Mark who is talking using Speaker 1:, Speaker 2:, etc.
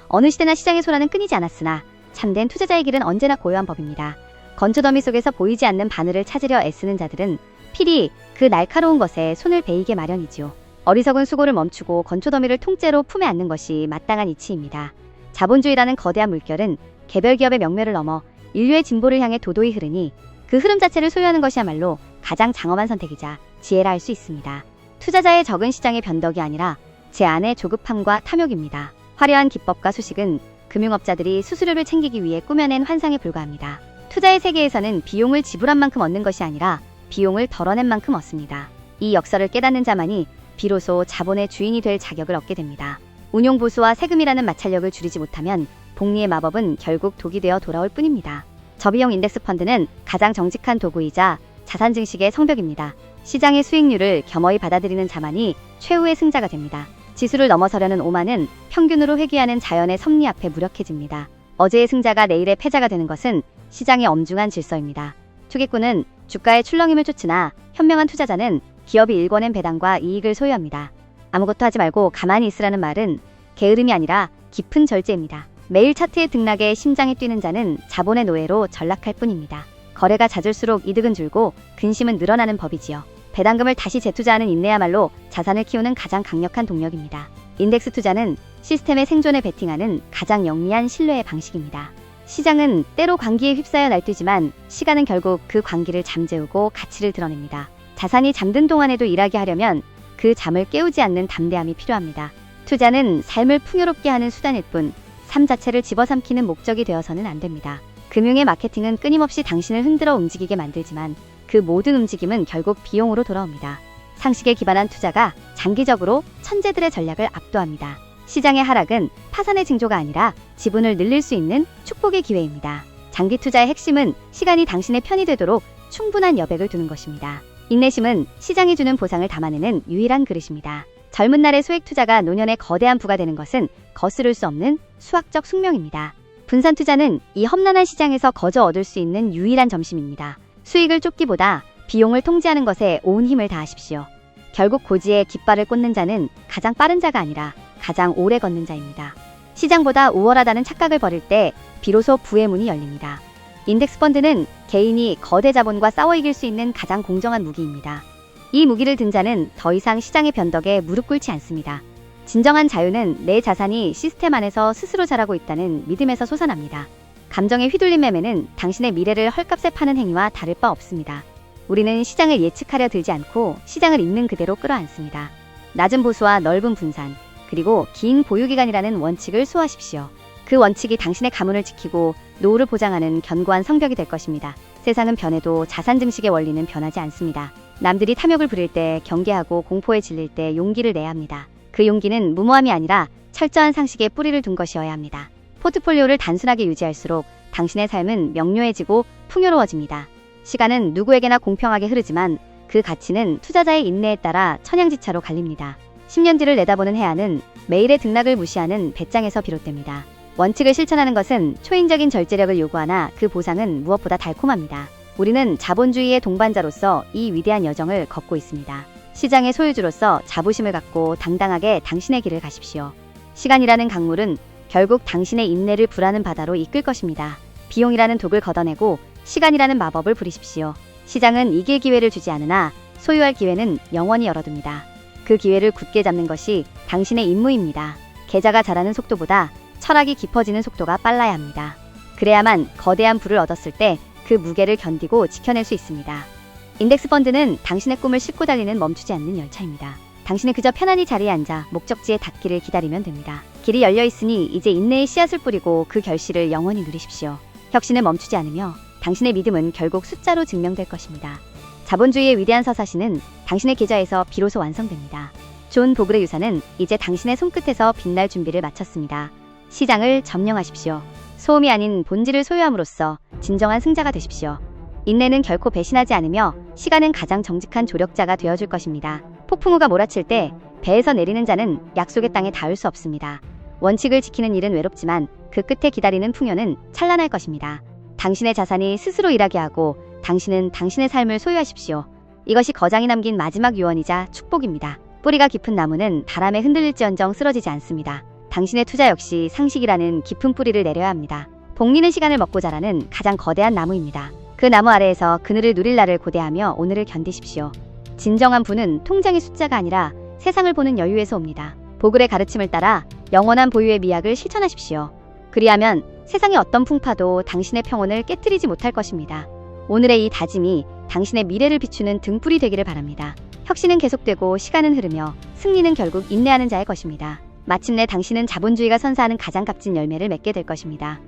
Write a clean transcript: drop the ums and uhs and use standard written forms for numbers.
Speaker 1: 어느 시대나 시장의 소란은 끊이지 않았으나 참된 투자자의 길은 언제나 고요한 법입니다. 건초더미 속에서 보이지 않는 바늘을 찾으려 애쓰는 자들은 필히 그 날카로운 것에 손을 베이게 마련이지요. 어리석은 수고를 멈추고 건초더미를 통째로 품에 안는 것이 마땅한 이치입니다. 자본주의라는 거대한 물결은 개별 기업의 명멸을 넘어 인류의 진보를 향해 도도히 흐르니 그 흐름 자체를 소유하는 것이야말로 가장 장엄한 선택이자 지혜라 할 수 있습니다. 투자자의 적은 시장의 변덕이 아니라 제 안의 조급함과 탐욕입니다. 화려한 기법과 수식은 금융업자들이 수수료를 챙기기 위해 꾸며낸 환상에 불과합니다. 투자의 세계에서는 비용을 지불한 만큼 얻는 것이 아니라 비용을 덜어낸 만큼 얻습니다. 이 역설을 깨닫는 자만이 비로소 자본의 주인이 될 자격을 얻게 됩니다. 운용보수와 세금이라는 마찰력을 줄이지 못하면 복리의 마법은 결국 독이 되어 돌아올 뿐입니다. 저비용 인덱스 펀드는 가장 정직한 도구이자 자산 증식의 성벽입니다. 시장의 수익률을 겸허히 받아들이는 자만이 최후의 승자가 됩니다. 지수를 넘어서려는 오만은 평균으로 회귀하는 자연의 섭리 앞에 무력해집니다. 어제의 승자가 내일의 패자가 되는 것은 시장의 엄중한 질서입니다. 투기꾼은 주가의 출렁임을 쫓으나 현명한 투자자는 기업이 일궈낸 배당과 이익을 소유합니다. 아무것도 하지 말고 가만히 있으라는 말은 게으름이 아니라 깊은 절제입니다. 매일 차트의 등락에 심장이 뛰는 자는 자본의 노예로 전락할 뿐입니다. 거래가 잦을수록 이득은 줄고 근심은 늘어나는 법이지요. 배당금을 다시 재투자하는 인내야말로 자산을 키우는 가장 강력한 동력입니다. 인덱스 투자는 시스템의 생존에 베팅하는 가장 영리한 신뢰의 방식입니다. 시장은 때로 광기에 휩싸여 날뛰지만 시간은 결국 그 광기를 잠재우고 가치를 드러냅니다. 자산이 잠든 동안에도 일하게 하려면 그 잠을 깨우지 않는 담대함이 필요합니다. 투자는 삶을 풍요롭게 하는 수단일 뿐 삶 자체를 집어삼키는 목적이 되어서는 안 됩니다. 금융의 마케팅은 끊임없이 당신을 흔들어 움직이게 만들지만 그 모든 움직임은 결국 비용으로 돌아옵니다. 상식에 기반한 투자가 장기적으로 천재들의 전략을 압도합니다. 시장의 하락은 파산의 징조가 아니라 지분을 늘릴 수 있는 축복의 기회입니다. 장기 투자의 핵심은 시간이 당신의 편이 되도록 충분한 여백을 두는 것입니다. 인내심은 시장이 주는 보상을 담아내는 유일한 그릇입니다. 젊은 날의 소액 투자가 노년의 거대한 부가 되는 것은 거스를 수 없는 수학적 숙명입니다. 분산 투자는 이 험난한 시장에서 거저 얻을 수 있는 유일한 점심입니다. 수익을 쫓기보다 비용을 통제하는 것에 온 힘을 다하십시오. 결국 고지에 깃발을 꽂는 자는 가장 빠른 자가 아니라 가장 오래 걷는 자입니다. 시장보다 우월하다는 착각을 버릴 때 비로소 부의 문이 열립니다. 인덱스 펀드는 개인이 거대 자본과 싸워 이길 수 있는 가장 공정한 무기입니다. 이 무기를 든 자는 더 이상 시장의 변덕에 무릎 꿇지 않습니다. 진정한 자유는 내 자산이 시스템 안에서 스스로 자라고 있다는 믿음에서 솟아납니다. 감정에 휘둘린 매매는 당신의 미래를 헐값에 파는 행위와 다를 바 없습니다. 우리는 시장을 예측하려 들지 않고 시장을 있는 그대로 끌어안습니다. 낮은 보수와 넓은 분산, 그리고 긴 보유기간이라는 원칙을 수호하십시오. 그 원칙이 당신의 가문을 지키고 노후를 보장하는 견고한 성벽이 될 것입니다. 세상은 변해도 자산 증식의 원리는 변하지 않습니다. 남들이 탐욕을 부릴 때 경계하고 공포에 질릴 때 용기를 내야 합니다. 그 용기는 무모함이 아니라 철저한 상식에 뿌리를 둔 것이어야 합니다. 포트폴리오를 단순하게 유지할수록 당신의 삶은 명료해지고 풍요로워집니다. 시간은 누구에게나 공평하게 흐르지만 그 가치는 투자자의 인내에 따라 천양지차로 갈립니다. 10년 뒤를 내다보는 해안은 매일의 등락을 무시하는 배짱에서 비롯됩니다. 원칙을 실천하는 것은 초인적인 절제력을 요구하나 그 보상은 무엇보다 달콤합니다. 우리는 자본주의의 동반자로서 이 위대한 여정을 걷고 있습니다. 시장의 소유주로서 자부심을 갖고 당당하게 당신의 길을 가십시오. 시간이라는 강물은 결국 당신의 인내를 불하는 바다로 이끌 것입니다. 비용이라는 독을 걷어내고 시간이라는 마법을 부리십시오. 시장은 이길 기회를 주지 않으나 소유할 기회는 영원히 열어둡니다. 그 기회를 굳게 잡는 것이 당신의 임무입니다. 계좌가 자라는 속도보다 철학이 깊어지는 속도가 빨라야 합니다. 그래야만 거대한 부를 얻었을 때 그 무게를 견디고 지켜낼 수 있습니다. 인덱스 펀드는 당신의 꿈을 싣고 달리는 멈추지 않는 열차입니다. 당신은 그저 편안히 자리에 앉아 목적지에 닿기를 기다리면 됩니다. 길이 열려 있으니 이제 인내의 씨앗을 뿌리고 그 결실을 영원히 누리십시오. 혁신을 멈추지 않으며 당신의 믿음은 결국 숫자로 증명될 것입니다. 자본주의의 위대한 서사시는 당신의 계좌에서 비로소 완성됩니다. 존 보글의 유산은 이제 당신의 손끝에서 빛날 준비를 마쳤습니다. 시장을 점령하십시오. 소음이 아닌 본질을 소유함으로써 진정한 승자가 되십시오. 인내는 결코 배신하지 않으며 시간은 가장 정직한 조력자가 되어줄 것입니다. 폭풍우가 몰아칠 때 배에서 내리는 자는 약속의 땅에 닿을 수 없습니다. 원칙을 지키는 일은 외롭지만 그 끝에 기다리는 풍요는 찬란할 것입니다. 당신의 자산이 스스로 일하게 하고 당신은 당신의 삶을 소유하십시오. 이것이 거장이 남긴 마지막 유언이자 축복입니다. 뿌리가 깊은 나무는 바람에 흔들릴지언정 쓰러지지 않습니다. 당신의 투자 역시 상식이라는 깊은 뿌리를 내려야 합니다. 복리는 시간을 먹고 자라는 가장 거대한 나무입니다. 그 나무 아래에서 그늘을 누릴 날을 고대하며 오늘을 견디십시오. 진정한 부는 통장의 숫자가 아니라 세상을 보는 여유에서 옵니다. 보글의 가르침을 따라 영원한 보유의 미학을 실천하십시오. 그리하면 세상의 어떤 풍파도 당신의 평온을 깨뜨리지 못할 것입니다. 오늘의 이 다짐이 당신의 미래를 비추는 등불이 되기를 바랍니다. 혁신은 계속되고 시간은 흐르며 승리는 결국 인내하는 자의 것입니다. 마침내 당신은 자본주의가 선사하는 가장 값진 열매를 맺게 될 것입니다.